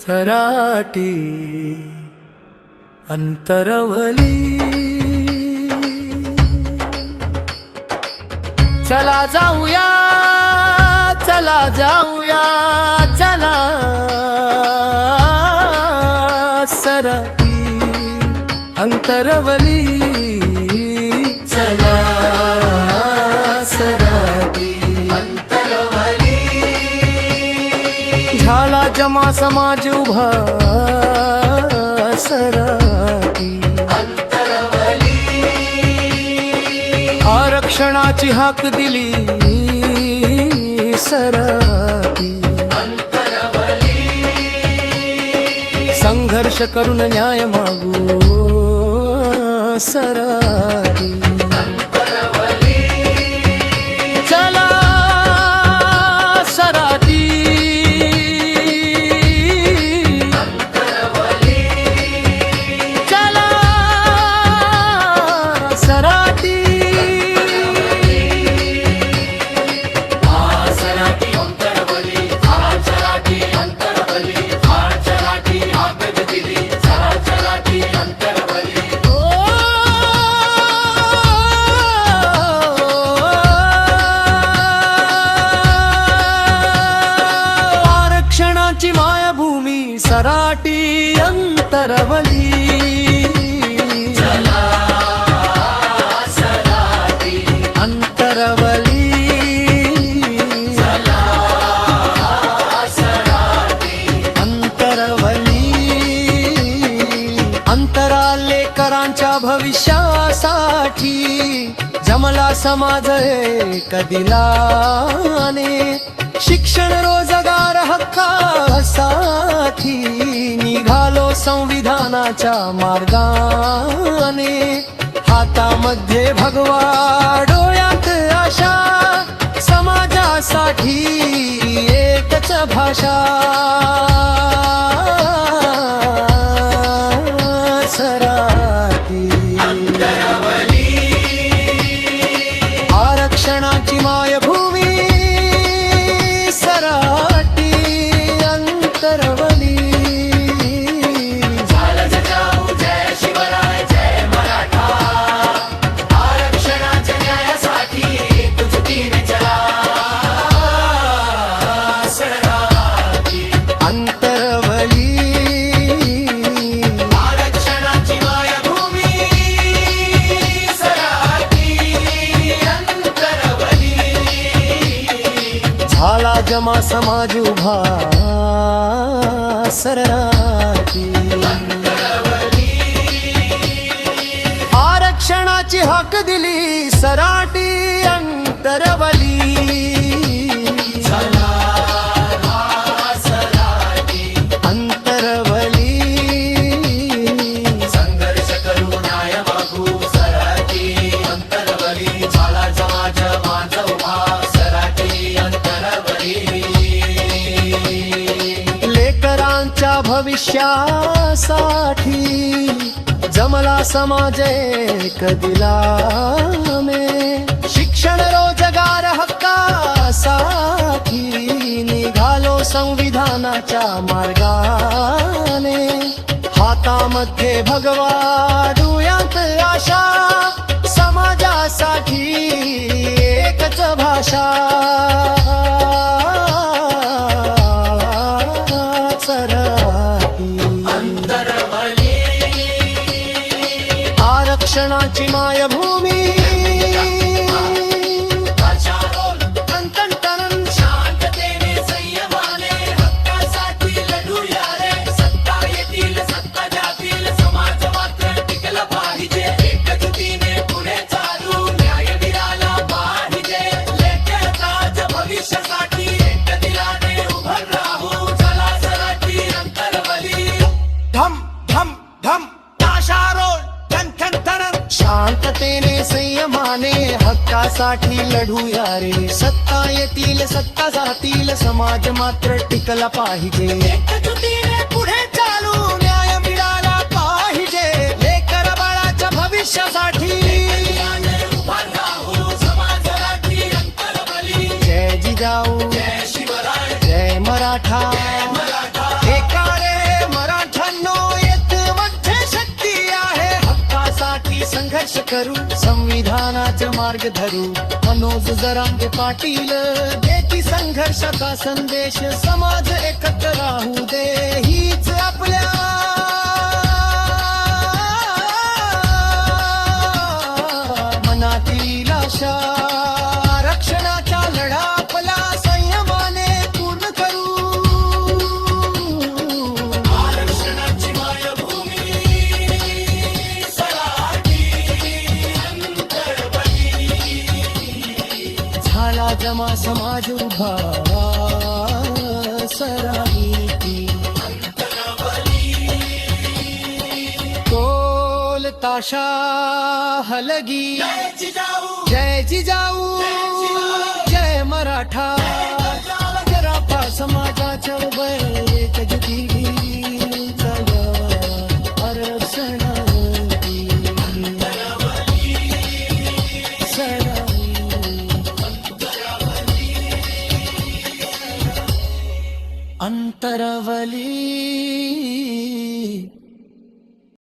सराटी अंतरवली चला जाऊया चला जाऊया चला सराटी अंतरवली चला सराटी अंतरवली झाला जमा समाज उभा सराटी अंतरवली आरक्षणाची हाक दिली सराटी अंतरवली संघर्ष करून न्याय मागू सराटी अंतरवली चला सराटी अंतरवली चला सराटी आरक्षणाची मायभूमी सराटी अंतरवली चला सराटी अंतरवली चला सराटी अंतरवली अंतरालेकरांच्या भविष्यासाठी जमला समाज एक दिलाने शिक्षण रोजगार हक्कासाठी निघालो संविधानाच्या मार्गाने हातामध्ये भगवा डोळ्यात आशा समाजासाठी एकच भाषा सराटी आरक्षणाची मायभूमी सराटी अंतरवली जय शिवराय जय मराठा आरक्षणाच्या न्यायासाठी तुझतीने चला सराटी अंतरवली आरक्षणाची मायभूमी सराटी अंतरवली झाला जमा समाज उभा सराटी आरक्षणाची हक दिली सराटी अंतरवली अंतरवली संघर्ष करू न्याय मागू सराटी अंतरवली झाला समाज माझा उभा सराटी अंतरवली लेकरांच्या भविष्यासाठी जमला समाज एक दिलाने शिक्षण रोजगार हक्कासाठी निघालो संविधानाच्या मार्गाने हातामध्ये भगवा डोळ्यात आशा समाजासाठी एकच भाषा सराटी अंतरवली आरक्षणाची मायभूमी शांततेने संयमाने हक्कासाठी लढूया रे सत्ता येतील सत्ता जातील समाज मात्र टिकला पाहिजे एकजुटीने पुढे चालू न्याय मिळाला पाहिजे लेकराचं भविष्य हक्कासाठी लढूया रे सत्ता येतील सत्ता जातील समाज मात्र टिकला पाहिजे एकजुटीने पुढे चालू न्याय मिळाला पाहिजे लेकर बाळाच्या भविष्यासाठी जय जिजाऊ जय शिवराय जय मराठा एका रे मराठ्यांनो एकमध्ये शक्ती आहे हक्कासाठी संघर्ष करू संविधानाचा मार्ग धरू मनोज जरांगे पाटील देती संघर्षाचा संदेश समाज एकत्र राहू दे हीच आपल्या मनातील आशा आरक्षणाचा लढा आपला संयमाने पूर्ण करू आरक्षणाची मायभूमी झाला जमा समाज उभा सराईती कोल ताशा हलगी जय जिजाऊ जय मराठा जराफा समाजाच्या उभय एकजुटी चला आरक्षणावरती अंतरवली